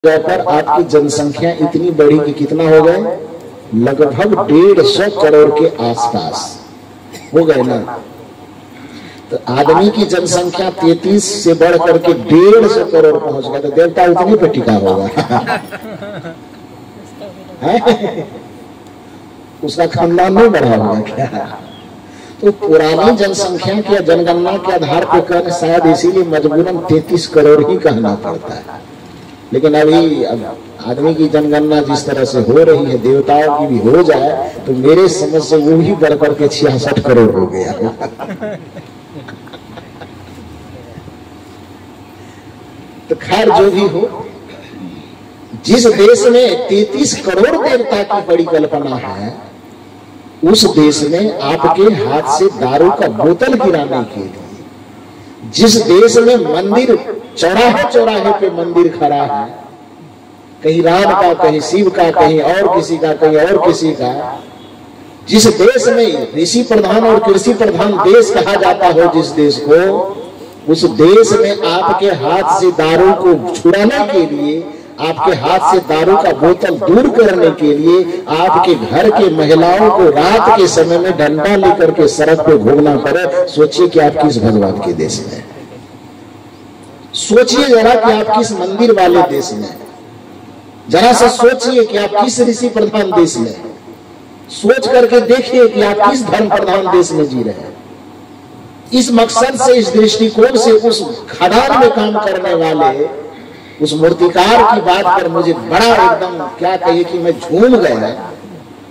जगह पर आपकी जनसंख्या इतनी बढ़ी कि कितना हो गए, लगभग 150 करोड़ के आसपास हो गए ना। तो आदमी की जनसंख्या 33 से बढ़ करके 150 करोड़ पहुंच गया, तो देवता उतनी पे टिका होगा। उसका खानदान नहीं बढ़ा होगा क्या? तो पुरानी जनसंख्या की जनगणना के आधार पर कहने शायद इसीलिए मजबूरन 33 करोड़ ही कहना पड़ता है। लेकिन अभी आदमी की जनगणना जिस तरह से हो रही है, देवताओं की भी हो जाए तो मेरे समझ से वो ही बढ़कर के 66 करोड़ हो गया। तो खैर जो भी हो, जिस देश में 33 करोड़ देवता की बड़ी कल्पना है, उस देश में आपके हाथ से दारू का बोतल गिराने के लिए, जिस देश में मंदिर चौराहे चौराहे पे मंदिर खड़ा है, कहीं राम का, कहीं शिव का, कहीं और किसी का, कहीं और किसी का, जिस देश में ऋषि प्रधान और कृषि प्रधान देश कहा जाता हो जिस देश को, उस देश में आपके हाथ से दारू को छुड़ाने के लिए, आपके हाथ से दारू का बोतल दूर करने के लिए आपके घर के महिलाओं को रात के समय में डंडा लेकर के सड़क पे घूमना पड़े। सोचिए कि आप किस भगवान के देश में, सोचिए जरा कि आप किस मंदिर वाले देश में, जरा सा सोचिए कि आप किस ऋषि प्रधान देश में, सोच करके देखिए कि आप किस धर्म प्रधान देश में जी रहे हैं। इस मकसद से, इस दृष्टिकोण से उस खदान में काम करने वाले उस मूर्तिकार की बात पर मुझे बड़ा एकदम क्या कहिए कि मैं झूम गया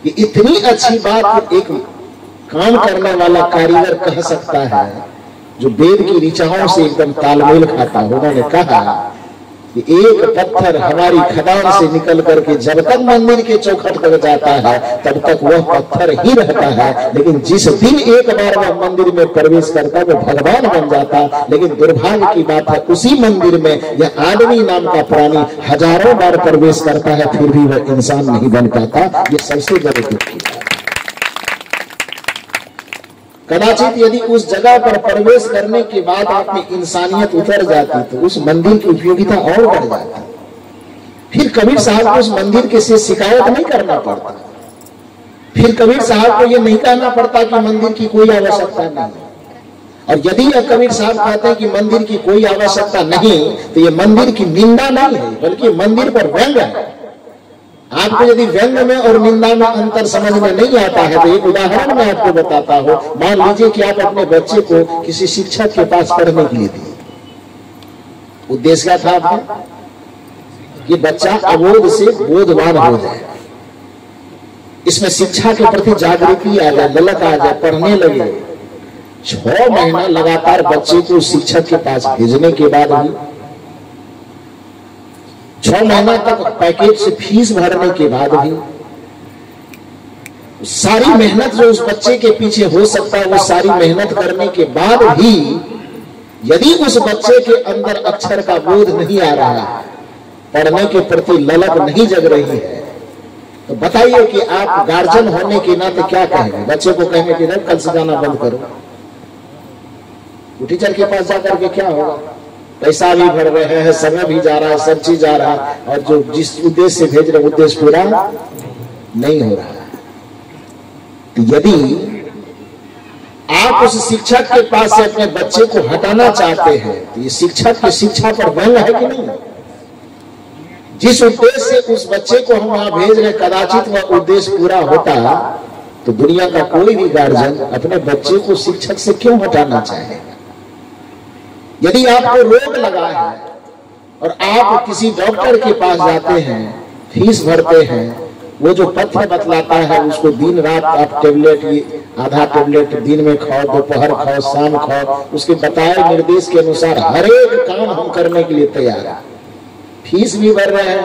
कि इतनी अच्छी बात एक काम करने वाला कारीगर कह सकता है जो वेद की ऋचाओं से एकदम तालमेल खाता। उन्होंने कहा कि एक पत्थर हमारी खदान से निकल करके जब तक मंदिर के चौखट तक जाता है तब तक वह पत्थर ही रहता है, लेकिन जिस दिन एक बार वह मंदिर में प्रवेश करता है वो भगवान बन जाता। लेकिन दुर्भाग्य की बात है, उसी मंदिर में यह आदमी नाम का प्राणी हजारों बार प्रवेश करता है, फिर भी वह इंसान नहीं बन पाता। ये सबसे बड़ी दुख की बात। कदाचित यदि उस जगह पर प्रवेश करने के बाद आप में इंसानियत उतर जाती तो उस मंदिर की उपयोगिता और बढ़ जाती। फिर कबीर साहब को उस मंदिर के से शिकायत नहीं करना पड़ता, फिर कबीर साहब को यह नहीं कहना पड़ता कि मंदिर की कोई आवश्यकता नहीं। और यदि यह कबीर साहब कहते हैं कि मंदिर की कोई आवश्यकता नहीं, तो ये मंदिर की निंदा नहीं है, बल्कि मंदिर पर व्यंग है। आपको यदि व्यंग में और निंदा में अंतर समझ में नहीं आता है तो एक उदाहरण मैं आपको बताता हूं। मान लीजिए कि आप अपने बच्चे को किसी शिक्षक के पास पढ़ने के लिए दिए। उद्देश्य क्या था आपका? कि बच्चा अबोध से बोधवान हो जाए, इसमें शिक्षा के प्रति जागृति आ जाए, ललक आ जाए, पढ़ने लगे। 6 महीना लगातार बच्चे को शिक्षक के पास भेजने के बाद भी, 6 महीना तक पैकेज से फीस भरने के बाद भी, सारी मेहनत जो उस बच्चे के पीछे हो सकता है वो सारी मेहनत करने के बाद भी यदि उस बच्चे के अंदर अक्षर का बोध नहीं आ रहा है, पढ़ने के प्रति ललक नहीं जग रही है, तो बताइए कि आप गार्जियन होने के नाते क्या कहेंगे? बच्चे को कहेंगे कि कल से जाना बंद करो। टीचर के पास जाकर के क्या होगा? पैसा भी भर रहे हैं, समय भी जा रहा है, सब चीज जा रहा है, और जो जिस उद्देश्य से भेज रहे उद्देश्य पूरा नहीं हो रहा है। तो यदि आप उस शिक्षक के पास से अपने बच्चे को हटाना चाहते हैं तो ये शिक्षक की शिक्षा पर व्यंग है कि नहीं? जिस उद्देश्य से उस बच्चे को हम वहां भेज रहे, कदाचित वह उद्देश्य पूरा होता तो दुनिया का कोई भी गार्जियन अपने बच्चे को शिक्षक से क्यों हटाना चाहेगा? यदि आपको रोग लगा है और आप किसी डॉक्टर के पास जाते हैं, फीस भरते हैं, वो जो पथ्य बतलाता है उसको दिन रात आप टेबलेट, ये आधा टेबलेट दिन में खाओ, दोपहर खाओ, शाम खाओ, उसके बताए निर्देश के अनुसार हर एक काम हम करने के लिए तैयार है। फीस भी भर रहे हैं,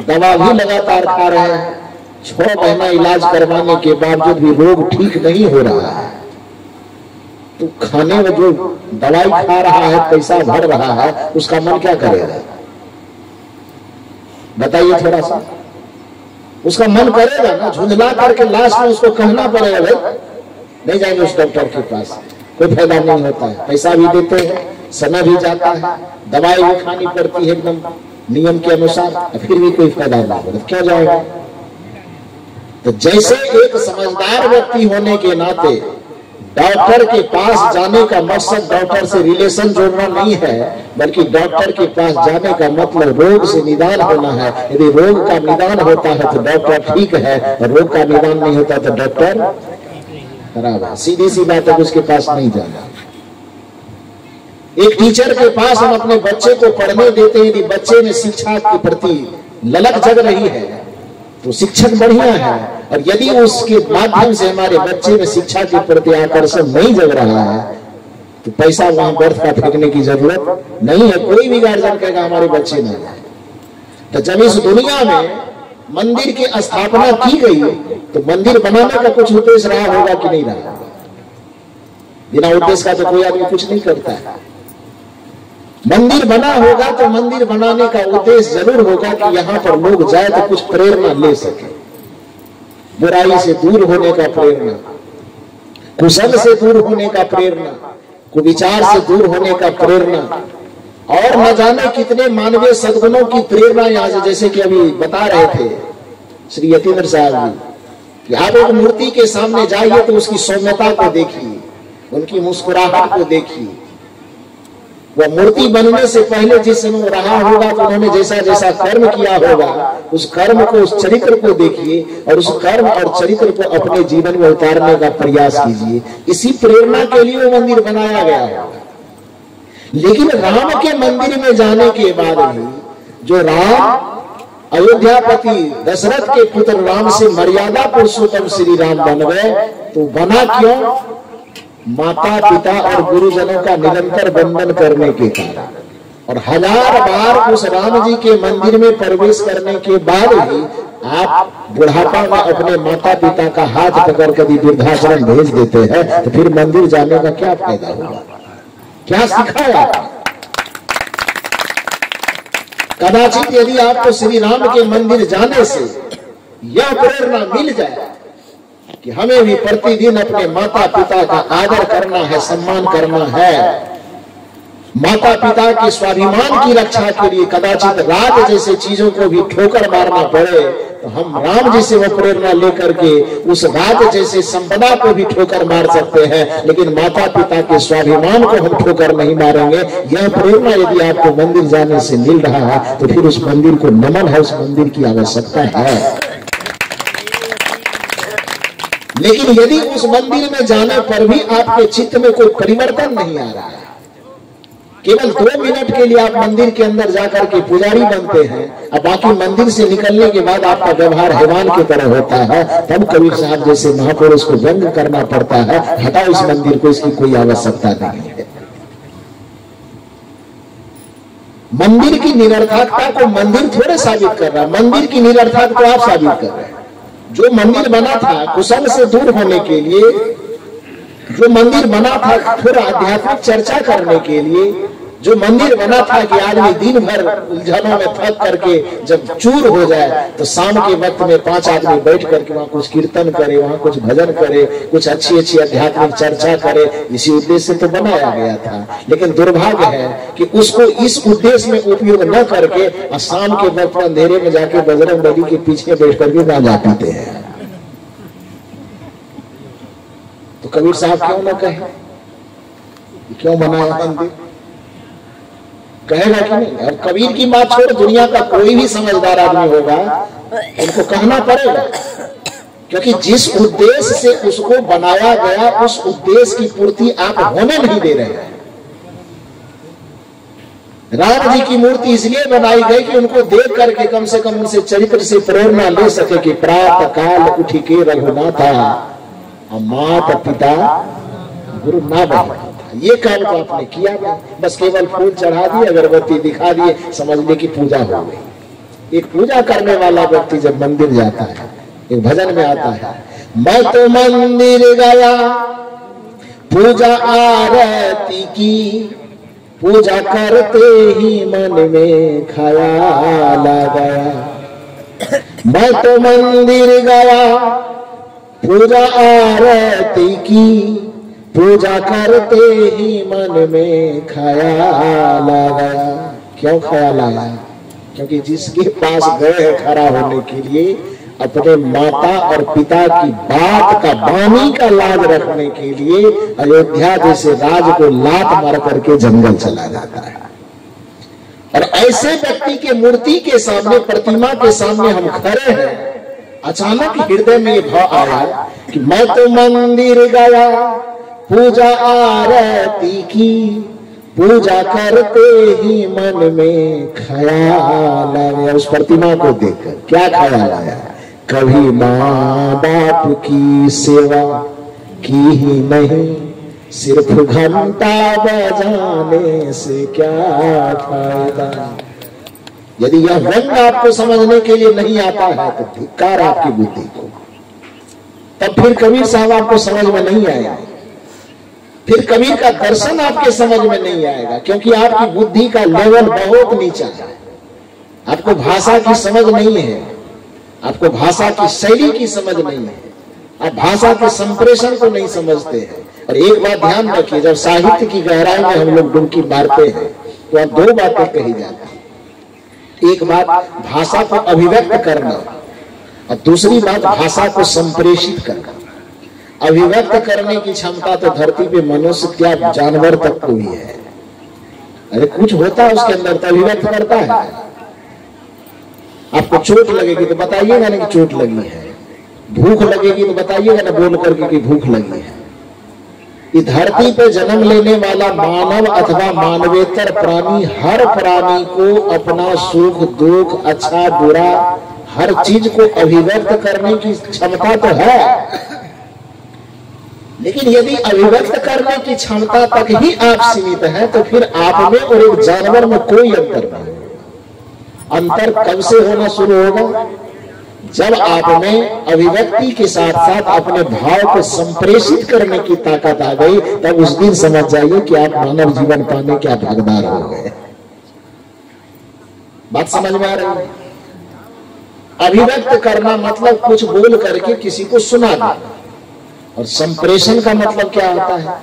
दवा भी लगातार खा रहे हैं, 6 महीना इलाज करवाने के बावजूद भी रोग ठीक नहीं हो रहा है, तो खाने में जो दवाई खा रहा है, पैसा भर रहा है, उसका मन क्या करेगा? बताइए थोड़ा सा। उसका मन करेगा ना, झुंझला करके लास्ट में उसको कहना पड़ेगा भाई नहीं जाएंगे उस डॉक्टर के पास, कोई फायदा नहीं होता है, पैसा भी देते हैं, समय भी जाता है, दवाई भी खानी पड़ती है एकदम नियम के अनुसार, फिर भी कोई फायदा ना हो, क्यों जाएगा? तो जैसे एक समझदार व्यक्ति होने के नाते डॉक्टर के पास जाने का मकसद डॉक्टर से रिलेशन जोड़ना नहीं है, बल्कि डॉक्टर के पास जाने का मतलब रोग से निदान होना है। यदि रोग का निदान होता है तो डॉक्टर ठीक है, और रोग का निदान नहीं होता तो डॉक्टर खराब है। सीधी सी बात है, उसके पास नहीं जाना। एक टीचर के पास हम अपने बच्चे को पढ़ने देते हैं, यदि बच्चे में शिक्षा के प्रति ललक जग रही है तो शिक्षक बढ़िया है, और यदि उसके माध्यम से हमारे बच्चे में शिक्षा के प्रति आकर्षण नहीं जग रहा है तो पैसा वहां व्यर्थ का फेंकने की जरूरत नहीं है। कोई भी गार्जियन कहेगा हमारे बच्चे नहीं जाए। तो जब इस दुनिया में मंदिर की स्थापना की गई तो मंदिर बनाने का कुछ उद्देश्य रहा होगा कि नहीं रहा? बिना उद्देश्य का तो कोई आदमी कुछ नहीं करता है। मंदिर बना होगा तो मंदिर बनाने का उद्देश्य जरूर होगा कि यहाँ पर लोग जाए तो कुछ प्रेरणा ले सके, बुराई से दूर होने का प्रेरणा, कुशल से दूर होने का प्रेरणा, कुविचार से दूर होने का प्रेरणा, और न जाने कितने मानवीय सद्गुणों की प्रेरणा यहाँ से। जैसे कि अभी बता रहे थे श्री यतीन्द्र साहब जी कि आप एक मूर्ति के सामने जाइए तो उसकी सौम्यता को देखिए, उनकी मुस्कुराहट को देखिए। वह मूर्ति बनने से पहले जिस समय रहा होगा तो उन्होंने जैसा जैसा कर्म किया होगा उस कर्म को, उस चरित्र को देखिए, और उस कर्म और चरित्र को अपने जीवन में उतारने का प्रयास कीजिए। इसी प्रेरणा के लिए वो मंदिर बनाया गया है। लेकिन राम के मंदिर में जाने के बाद भी जो राम अयोध्यापति दशरथ के पुत्र राम से मर्यादा पुरुषोत्तम श्री राम बन गए, तो बना क्यों? माता पिता और गुरुजनों का निरंतर वंदन करने के कारण, और 1000 बार उस राम जी के मंदिर में प्रवेश करने के बाद भी आप बुढ़ापा में अपने माता पिता का हाथ पकड़ कर वृद्धाश्रम भेज देते हैं, तो फिर मंदिर जाने का क्या फायदा होगा? क्या सिखाया? कदाचित यदि आपको श्री राम के मंदिर जाने से यह प्रेरणा मिल जाए कि हमें भी प्रतिदिन अपने माता पिता का आदर करना है, सम्मान करना है, माता पिता के स्वाभिमान की रक्षा के लिए कदाचित राज जैसे चीजों को भी ठोकर मारना पड़े, तो हम राम जी से वो प्रेरणा लेकर के उस राज जैसे संपदा को भी ठोकर मार सकते हैं, लेकिन माता पिता के स्वाभिमान को हम ठोकर नहीं मारेंगे। यह प्रेरणा यदि आपको मंदिर जाने से मिल रहा है तो फिर उस मंदिर को नमन है, उस मंदिर की आवश्यकता है। लेकिन यदि उस मंदिर में जाने पर भी आपके चित्त में कोई परिवर्तन नहीं आ रहा है, केवल 2 मिनट के लिए आप मंदिर के अंदर जाकर के पुजारी बनते हैं, अब बाकी मंदिर से निकलने के बाद आपका व्यवहार हैवान की तरह होता है, तब कबीर साहब जैसे महापुरुष को व्यंग करना पड़ता है, हटाओ इस मंदिर को, इसकी कोई आवश्यकता नहीं है। मंदिर की निरर्थकता को मंदिर थोड़े साबित कर रहा है, मंदिर की निरर्थकता को आप साबित कर रहे हैं। जो मंदिर बना था कुशल से दूर होने के लिए, जो मंदिर बना था थोड़ा आध्यात्मिक चर्चा करने के लिए, जो मंदिर बना था कि आदमी दिन भर उलझनों में थक करके जब चूर हो जाए तो शाम के वक्त में 5 आदमी बैठ करके वहां कुछ कीर्तन करे, वहां कुछ भजन करे, कुछ अच्छी अच्छी आध्यात्मिक चर्चा करे, इसी उद्देश्य से तो बनाया गया था। लेकिन दुर्भाग्य है कि उसको इस उद्देश्य में उपयोग न करके शाम के वक्त अंधेरे में जाके बजरंगबली के पीछे बैठ करके गांजा पीते हैं। तो कबीर साहब क्यों न कहे, क्यों बनाया मंदिर? कहेगा कि नहीं? अब कबीर की बात छोड़, दुनिया का कोई भी समझदार आदमी होगा उनको कहना पड़ेगा, क्योंकि जिस उद्देश्य से उसको बनाया गया उस उद्देश्य की पूर्ति आप होने नहीं दे रहे हैं। राम जी की मूर्ति इसलिए बनाई गई कि उनको देख करके कम से कम उनसे चरित्र से प्रेरणा ले सके कि प्रातः काल उठ के रघुनाथा माता पिता गुरु ना बना। ये काम तो आपने किया नहीं, बस केवल फूल चढ़ा दिए, अगरबत्ती दिखा दिए, समझ ले कि पूजा हो गई। एक पूजा करने वाला व्यक्ति जब मंदिर जाता है, एक भजन में आता है, मैं तो मंदिर गया पूजा आरती की, पूजा करते ही मन में ख्याल आ गया। मैं तो मंदिर गया पूजा आरती की, पूजा करते ही मन में ख्याल आ गया। क्यों ख्याल आया? क्योंकि जिसके पास गए हैं खड़ा होने के लिए, अपने माता और पिता की बात का, वाणी का लाज रखने के लिए अयोध्या जैसे राज को लात मार करके जंगल चला जाता है। और ऐसे व्यक्ति के मूर्ति के सामने, प्रतिमा के सामने हम खड़े हैं, अचानक हृदय में ये भाव आया कि मैं तो मंदिर गया, पूजा आरती की, पूजा करते ही मन में ख्याल आया। उस प्रतिमा को देखकर क्या ख्याल आया? कभी माँ बाप की सेवा की ही नहीं, सिर्फ घंटा बजाने से क्या फायदा। यदि यह व्यंग आपको समझने के लिए नहीं आता है तो धिक्कार आपकी बुद्धि को। तब फिर कबीर साहब आपको समझ में नहीं आएगा, फिर कबीर का दर्शन आपके समझ में नहीं आएगा, क्योंकि आपकी बुद्धि का लेवल बहुत नीचा है। आपको भाषा की समझ नहीं है, आपको भाषा की शैली की समझ नहीं है, आप भाषा के संप्रेषण को नहीं समझते हैं। और एक बात ध्यान रखिए, जब साहित्य की गहराई में हम लोग डुबकी मारते हैं तो अब दो बातें कही जाती हैं। एक बात भाषा को अभिव्यक्त करना, और दूसरी बात भाषा को संप्रेषित करना। अभिव्यक्त करने की क्षमता तो धरती पे मनुष्य क्या जानवर तक को ही है। अरे कुछ होता है उसके अंदर तो अभिव्यक्त करता है। आपको चोट लगेगी तो बताइएगा ना कि चोट लगी है, भूख लगेगी तो बताइएगा ना बोल करके कि भूख लगी है। इस धरती पे जन्म लेने वाला मानव अथवा मानवेतर प्राणी, हर प्राणी को अपना सुख दुख, अच्छा बुरा, हर चीज को अभिव्यक्त करने की क्षमता तो है। लेकिन यदि अभिव्यक्त करने की क्षमता तक ही आप सीमित हैं तो फिर आप में और एक जानवर में कोई अंतर नहीं। अंतर कब से होना शुरू होगा? जब आप में अभिव्यक्ति के साथ साथ अपने भाव को संप्रेषित करने की ताकत आ गई, तब उस दिन समझ जाइए कि आप मानव जीवन पाने के आप हकदार हो गए। बात समझ में आ रही है? अभिव्यक्त करना मतलब कुछ बोल करके किसी को सुनाना, और संप्रेषण का मतलब क्या होता है?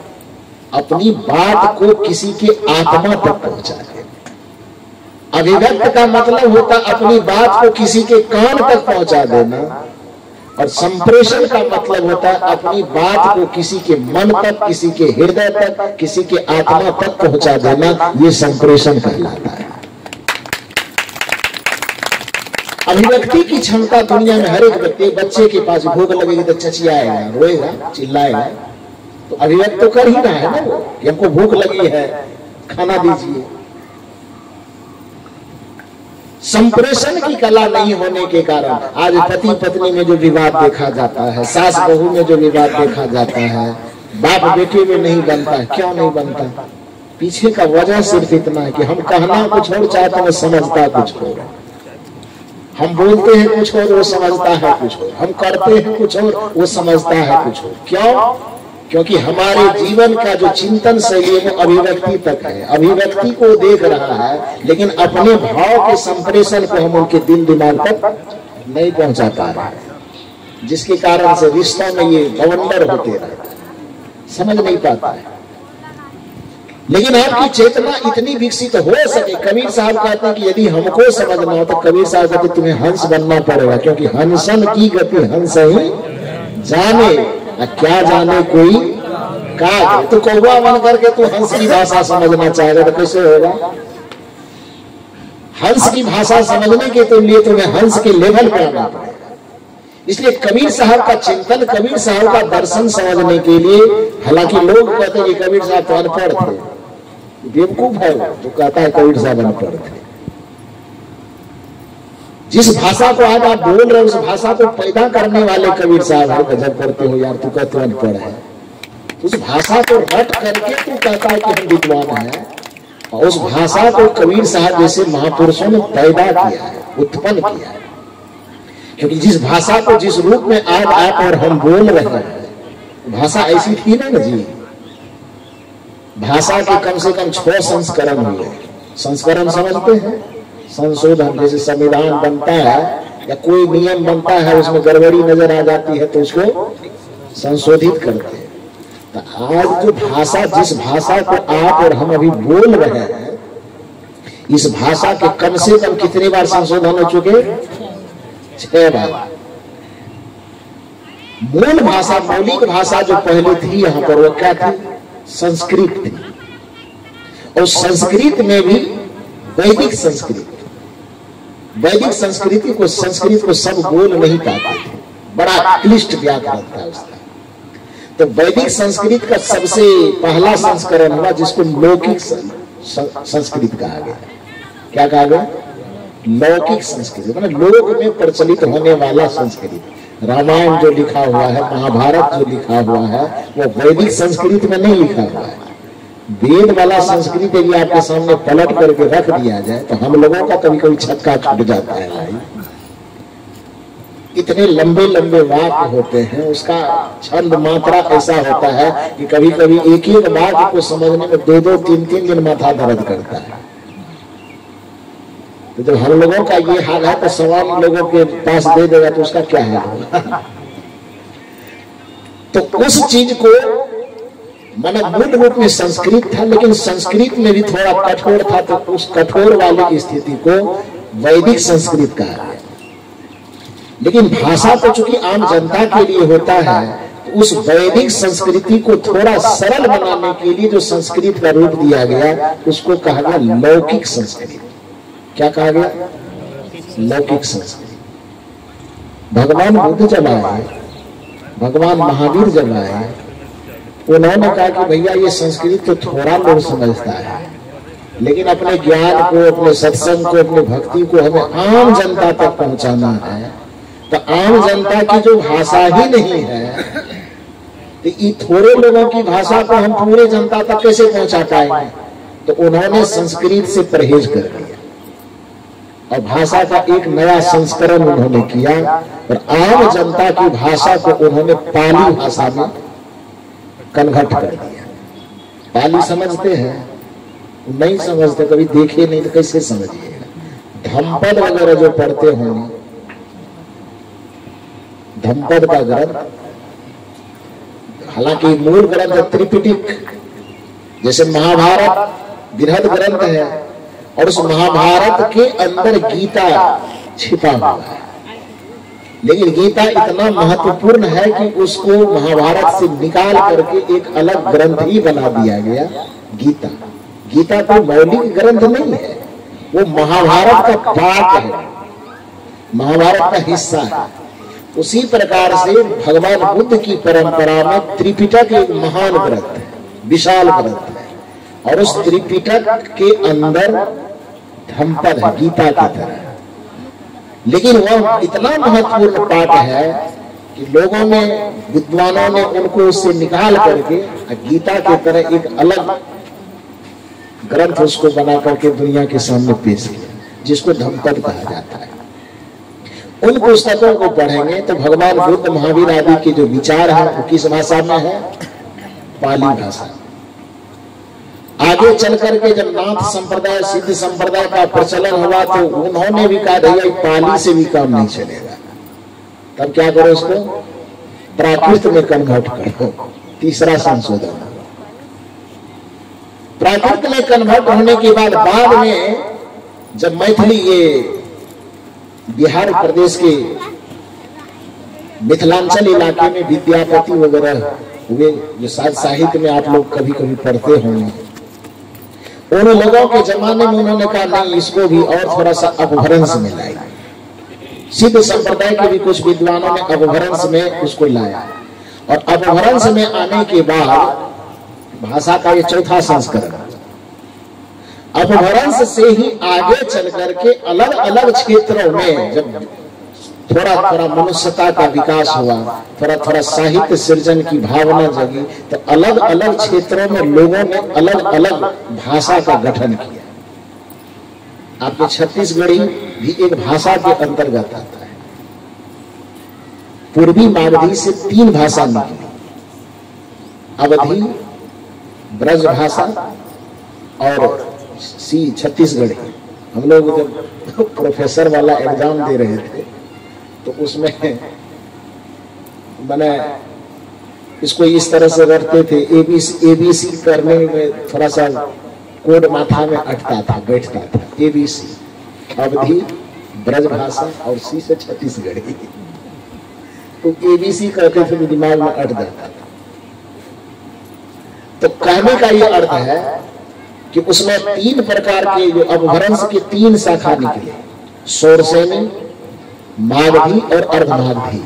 अपनी बात को किसी के आत्मा तक पहुंचा देना। अभिव्यक्त का मतलब होता अपनी बात को किसी के कान तक पहुंचा देना, और संप्रेषण का मतलब होता है अपनी बात को किसी के मन तक, किसी के हृदय तक, किसी के आत्मा तक पहुंचा देना। ये संप्रेषण कहलाता है। अभिव्यक्ति की क्षमता दुनिया में हर एक व्यक्ति, बच्चे के पास भूख लगेगी तो चचियाएगा, रोएगा, चिल्लाएगा, तो अभिव्यक्त तो कर ही रहा है ना वो कि हमको भूख लगी है, खाना दीजिए। संप्रेषण की कला नहीं होने के कारण आज पति पत्नी में जो विवाद देखा जाता है, सास बहू में जो विवाद देखा जाता है, बाप बेटे में नहीं बनता है। क्यों नहीं बनता? पीछे का वजह सिर्फ इतना है कि हम कहना कुछ और चाहते हैं, समझता कुछ और। हम बोलते हैं कुछ और, वो समझता है कुछ और। हम करते हैं कुछ और, वो समझता है कुछ और। क्यों? क्योंकि हमारे जीवन का जो चिंतन शैली है वो अभिव्यक्ति तक है। अभिव्यक्ति को देख रहा है, लेकिन अपने भाव के संप्रेषण को हम उनके दिल दिमाग तक नहीं पहुंचा पा रहे हैं, जिसके कारण से रिश्तों में ये बवंडर होते रहते, समझ नहीं पाता है। लेकिन आपकी चेतना इतनी विकसित हो सके। कबीर साहब कहते हैं कि यदि हमको समझना हो तो कबीर साहब कहते तुम्हें हंस बनना पड़ेगा, क्योंकि हंसन की गति हंस ही जाने, क्या जाने कोई का। तो कौवा बन करके तू हंस की भाषा समझना चाहेगा तो कैसे होगा? हंस की भाषा समझने के लिए तुम्हें हंस के लेवल पर आना पड़ेगा। इसलिए कबीर साहब का चिंतन, कबीर साहब का दर्शन समझने के लिए, हालांकि लोग कहते हैं कि कबीर साहब तो अनपढ़ थे, बेवकूफ है जो कहता है कबीर साहब अनपढ़ थे। जिस भाषा को आज आप बोल रहे हो उस भाषा को पैदा करने वाले कबीर साहब है। गजब करते हो यार, तू कहते अनपढ़ है। उस भाषा को रट करके तू कहता है कि हम विद्वान हैं, और उस भाषा को कबीर साहब जैसे महापुरुषों ने पैदा किया है, उत्पन्न किया है। क्योंकि जिस भाषा को जिस रूप में आज आप और हम बोल रहे हैं, भाषा ऐसी थी ना जी। भाषा के कम से कम 6 संस्करण हुए। संस्करण समझते हैं? संशोधन, जैसे संविधान बनता है या कोई नियम बनता है, उसमें गड़बड़ी नजर आ जाती है तो उसको संशोधित करते हैं। तो आज जो भाषा, जिस भाषा को आप और हम अभी बोल रहे हैं, इस भाषा के कम से कम कितने बार संशोधन हो चुके? 6 बार। मूल भाषा, मौलिक भाषा जो पहले थी यहाँ पर, वो क्या थी? संस्कृत थी। और संस्कृत में भी वैदिक संस्कृत, वैदिक संस्कृति को, संस्कृत को सब बोल नहीं पाते थे, बड़ा क्लिष्ट व्याकरण था उसका। तो वैदिक संस्कृत का सबसे पहला संस्करण हुआ जिसको लौकिक संस्कृत कहा गया। क्या कहा गया? लौकिक संस्कृत, मतलब लोक में प्रचलित होने वाला संस्कृत। रामायण जो लिखा हुआ है, महाभारत जो लिखा हुआ है, वो वैदिक संस्कृत में नहीं लिखा हुआ है। वेद वाला संस्कृत यदि आपके सामने पलट करके रख दिया जाए तो हम लोगों का कभी कभी छक्का छूट जाता है भाई। इतने लंबे लंबे वाक्य होते हैं, उसका छंद मात्रा ऐसा होता है कि कभी कभी एक एक वाक्य को समझने में 2-2, 3-3 दिन माथा दर्द करता है। तो जब हम लोगों का ये हाल है तो सवाल लोगों के पास दे देगा तो उसका क्या हाल होगा? तो उस चीज को माना मूल रूप में संस्कृत था, लेकिन संस्कृत में भी थोड़ा कठोर था, तो उस कठोर वाली स्थिति को वैदिक संस्कृत कहा गया। लेकिन भाषा तो चूंकि आम जनता के लिए होता है, तो उस वैदिक संस्कृति को थोड़ा सरल बनाने के लिए जो संस्कृत का रूप दिया गया उसको कहा गया लौकिक संस्कृत। क्या कहा गया? लौकिक संस्कृत। भगवान बुद्ध जब आए, भगवान महावीर जब आए, उन्होंने कहा कि भैया ये संस्कृत तो थोड़ा लोग समझता है, लेकिन अपने ज्ञान को, अपने सत्संग को, अपने भक्ति को हमें आम जनता तक पहुंचाना है। तो आम जनता की जो भाषा ही नहीं है, तो ये थोड़े लोगों की भाषा को हम पूरे जनता तक कैसे पहुंचा पाएंगे? तो उन्होंने संस्कृत से परहेज कर दिया और भाषा का एक नया संस्करण उन्होंने किया और आम जनता की भाषा को उन्होंने पाली भाषा में कन्वर्ट कर दिया। पाली समझते हैं? नहीं समझते, कभी देखे नहीं तो कैसे समझिएगा। धम्पद वगैरह जो पढ़ते होंगे, धम्पद का ग्रंथ, हालांकि मूल ग्रंथ त्रिपिटक, जैसे महाभारत बृहद ग्रंथ है और उस महाभारत के अंदर गीता छिपा हुआ है, लेकिन गीता इतना महत्वपूर्ण है कि उसको महाभारत से निकाल करके एक अलग ग्रंथ ही बना दिया गया, गीता। गीता तो मौलिक ग्रंथ नहीं है, वो महाभारत का पार्ट है, महाभारत का हिस्सा है। उसी प्रकार से भगवान बुद्ध की परंपरा में त्रिपिटक एक महान ग्रंथ है, विशाल ग्रंथ है, और उस त्रिपिटक के अंदर धम्पद है, गीता की तरह। लेकिन वह इतना महत्वपूर्ण पाठ है कि लोगों ने, विद्वानों ने उनको उससे निकाल करके गीता की तरह एक अलग ग्रंथ उसको बना करके दुनिया के सामने पेश किया, जिसको धम्पद कहा जाता है। उन पुस्तकों को पढ़ेंगे तो भगवान बुद्ध, महावीर आदि के जो विचार है वो किस भाषा में है? पाली भाषा। आगे चल करके जब नाथ संप्रदाय, सिद्ध संप्रदाय का प्रचलन हुआ तो उन्होंने भी कहा भैया पाली से भी काम नहीं चलेगा, तब क्या करो, उसको प्राकृत में कन्वर्ट करो। तीसरा संशोधन। प्राकृत में कन्वर्ट होने के बाद में जब मैथिली, ये बिहार प्रदेश के मिथिलांचल इलाके में विद्यापति वगैरह हुए, जो शायद साहित्य में आप लोग कभी कभी पढ़ते होंगे, उन लोगों के जमाने में उन्होंने कहा नहीं, इसको भी और थोड़ा सा अपभ्रंश में लाया। सिद्ध संप्रदाय के भी कुछ विद्वानों ने अपभ्रंश में उसको लाया, और अपभ्रंश में आने के बाद भाषा का ये चौथा संस्करण। अपभ्रंश से ही आगे चल करके अलग अलग क्षेत्रों में जब थोड़ा थोड़ा मनुष्यता का विकास हुआ, थोड़ा थोड़ा साहित्य सृजन की भावना जगी, तो अलग अलग क्षेत्रों में लोगों ने अलग अलग भाषा का गठन किया। आपके छत्तीसगढ़ी भी एक भाषा के अंतर्गत आता है। पूर्वी मागधी से 3 भाषा निकली, अवधी, ब्रज भाषा और छत्तीसगढ़ी। हम लोग जब प्रोफेसर वाला एग्जाम दे रहे थे तो उसमें मैंने इसको इस तरह से करते थे, एबीसी करने में थोड़ा सा कोड माथा में अटता था, बैठता था। ABC, अवधी, ब्रजभाषा और C से छत्तीसगढ़ी। तो ABC कहते थे तो दिमाग में अट जाता था। तो कहने का ये अर्थ है कि उसमें 3 प्रकार के जो अपभ्रंश के 3 शाखा निकले, शौरसेनी, मागधी और अर्धमागधी।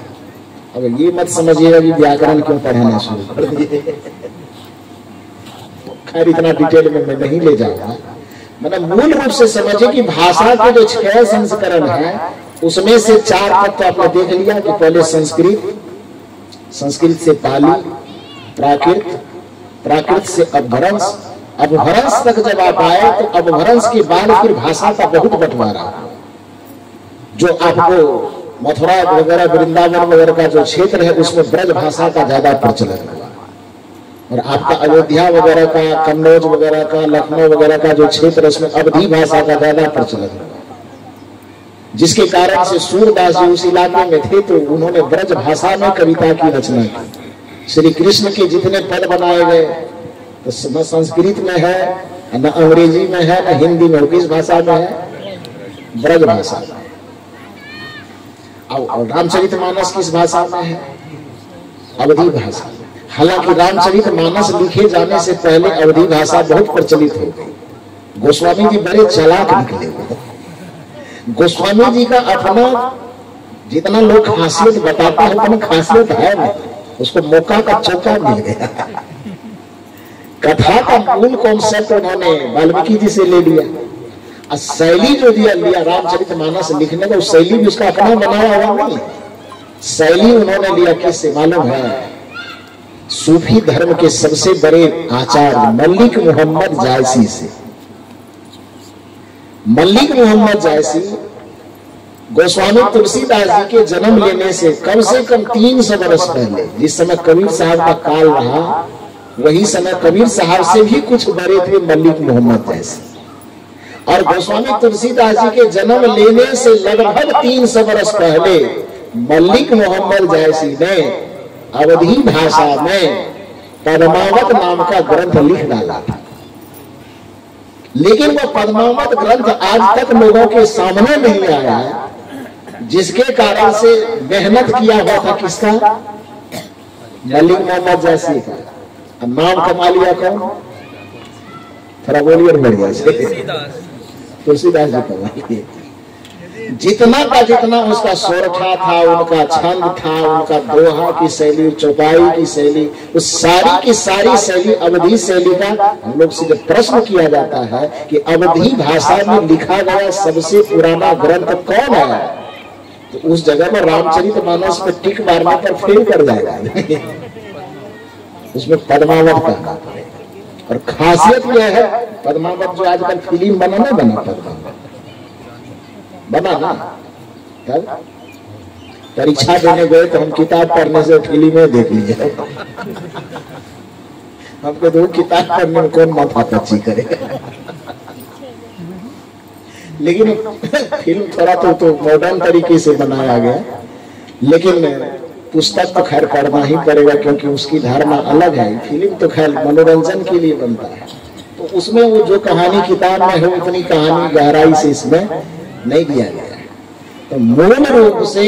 अब ये मत समझिएगा कि व्याकरण क्यों पढ़ाना शुरू कर दिए। खैर इतना डिटेल में मैं नहीं ले जाऊंगा। मतलब मूल रूप से समझिए कि भाषा के जो 6 संस्करण है उसमें से 4 तत्व तो आपने देख लिया कि पहले संस्कृत, संस्कृत से पाली, प्राकृत, प्राकृत से अपभ्रंश, अपभ्रंश तक जब आप आए तो अपभ्रंश के बाद फिर भाषा का बहुत बंटवारा। जो आपको मथुरा वगैरह, वृंदावन वगैरह का जो क्षेत्र है उसमें ब्रज भाषा का ज्यादा प्रचलन हुआ, और आपका अयोध्या वगैरह का, कन्नौज वगैरह का, लखनऊ वगैरह का जो क्षेत्र है उसमें अवधी भाषा का ज्यादा प्रचलन हुआ, जिसके कारण से सूरदास जी उस इलाके में थे तो उन्होंने ब्रज भाषा में कविता की रचना की। श्री कृष्ण के जितने पद बनाए गए तो न संस्कृत में है, न अंग्रेजी में है, न हिंदी में। किस भाषा में है? ब्रज भाषा में। और रामचरितमानस किस भाषा में है? अवधी भाषा। हालांकि रामचरितमानस लिखे जाने से पहले अवधी भाषा बहुत प्रचलित हो गई। गोस्वामी जी बड़े चालाक निकले। गोस्वामी जी का अपना जितना लोग खासियत बताता है उतना खासियत है नहीं, उसको मौका का चौका मिल गया। कथा का मूल कॉन्सेप्ट उन्होंने वाल्मीकि जी से ले लिया, और शैली जो लिया रामचरितमानस लिखने का, उस शैली भी उसका अपना बनाया हुआ नहीं। शैली उन्होंने लिया किससे मालूम है? सूफी धर्म के सबसे बड़े आचार्य मलिक मोहम्मद जायसी से। मलिक मोहम्मद जायसी गोस्वामी तुलसीदास जी के जन्म लेने से कम 300 वर्ष पहले, जिस समय कबीर साहब का काल रहा, वही समय कबीर साहब से भी कुछ बड़े थे मलिक मोहम्मद जायसी। और गोस्वामी तुलसीदास जी के जन्म लेने से लगभग 300 वर्ष पहले मलिक मोहम्मद जायसी ने अवधी भाषा में पद्मावत नाम का ग्रंथ लिख डाला था। लेकिन वह पद्मावत ग्रंथ आज तक लोगों के सामने नहीं आया, जिसके कारण से मेहनत किया हुआ था किसका? मलिक मोहम्मद जायसी का। नाम कमा लिया कौन? थोड़ा बोलिए और बढ़िया से। तुलसीदास जी कमा लिए। जितना का जितना उसका सोरठा था, उनका छंद था, उनका दोहा की शैली, चौपाई की शैली, उस सारी की सारी शैली अवधी शैली का। हम लोग से जब प्रश्न किया जाता है कि अवधी भाषा में लिखा गया सबसे पुराना ग्रंथ कौन है, तो उस जगह में रामचरितमानस पे टिक मारने पर फेल कर जाएगा। उसमें पद्मावत कहना पड़ेगा। और खासियत यह है पद्मावत, जो आजकल फिल्म बना ना, बना पद्मावत बना ना, तब परीक्षा देने गए तो हम किताब पढ़ने से फिल्में देख लीजिए। हमको तो किताब पढ़ने में कौन माथा पच्ची करेगा। लेकिन फिल्म थोड़ा तो मॉडर्न तरीके से बनाया गया, लेकिन पुस्तक तो खैर पढ़ना ही पड़ेगा क्योंकि उसकी धारणा अलग है। फिल्म तो खैर मनोरंजन के लिए बनता है, तो उसमें वो जो कहानी किताब में है उतनी कहानी गहराई से इसमें नहीं दिया गया है। तो मूल रूप से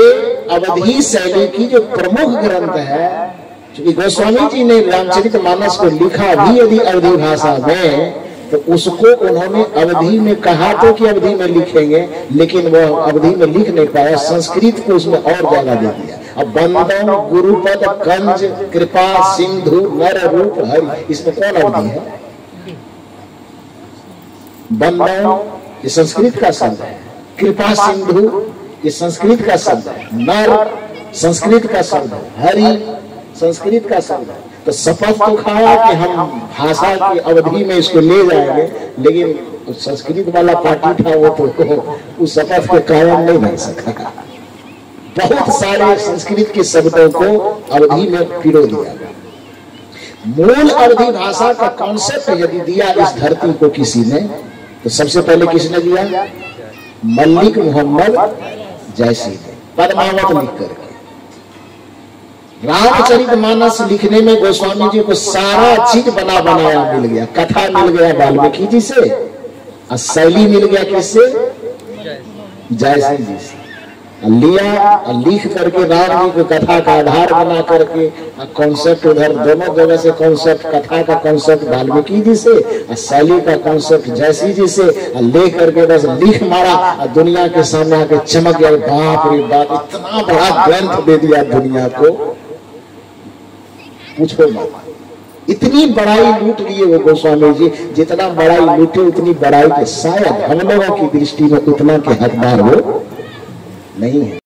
अवधी शैली की जो प्रमुख ग्रंथ है, क्योंकि गोस्वामी जी ने रामचरितमानस को लिखा भी यदि अवधी भाषा में, तो उसको उन्होंने अवधी में कहा तो कि अवधी में लिखेंगे, लेकिन वह अवधी में लिख नहीं पाया, संस्कृत को उसमें और जगह दे दिया। अब बंदम, गुरुपद, कंज, कृपा, सिंधु, नर रूप, हरि, इसमें कौन अवधी है? बंदम ये संस्कृत का शब्द है, कृपा सिंधु ये संस्कृत का शब्द है, नर संस्कृत का शब्द है, हरि संस्कृत का शब्द है। तो शपथ तो खाया कि हम भाषा की अवधि में इसको ले जाएंगे, लेकिन संस्कृत वाला पार्टी था वो तो उस शपथ के कायम नहीं बन सका। बहुत सारे संस्कृत के शब्दों को अवधि में पिरो दिया। मूल अवधी भाषा का कॉन्सेप्ट यदि दिया इस धरती को किसी ने, तो सबसे पहले किसने दिया? मलिक मोहम्मद जायसी ने, पद्मावत लिख करके। रामचरितमानस लिखने में गोस्वामी जी को सारा चीज बना बनाया मिल गया। कथा मिल गया वाल्मीकि जी से और शैली मिल गया किससे? जयसिंह जी से। लिया लिख करके राम जी को कथा का आधार बना करके कॉन्सेप्ट उधर दोनों जगह से कॉन्सेप्ट, कथा का कॉन्सेप्ट वाल्मीकि जी से और शैली का कॉन्सेप्ट जयसिंह जी से ले करके बस लिख मारा और दुनिया के सामने आके चमक गया। बाप रे बाप, इतना बड़ा ग्रंथ दे दिया दुनिया को, पूछो मत। इतनी बड़ाई लूट लिए वो गोस्वामी जी, जितना बड़ाई लूटे उतनी बड़ाई के शायद हम लोगों की दृष्टि में उतना के हकदार वो नहीं है।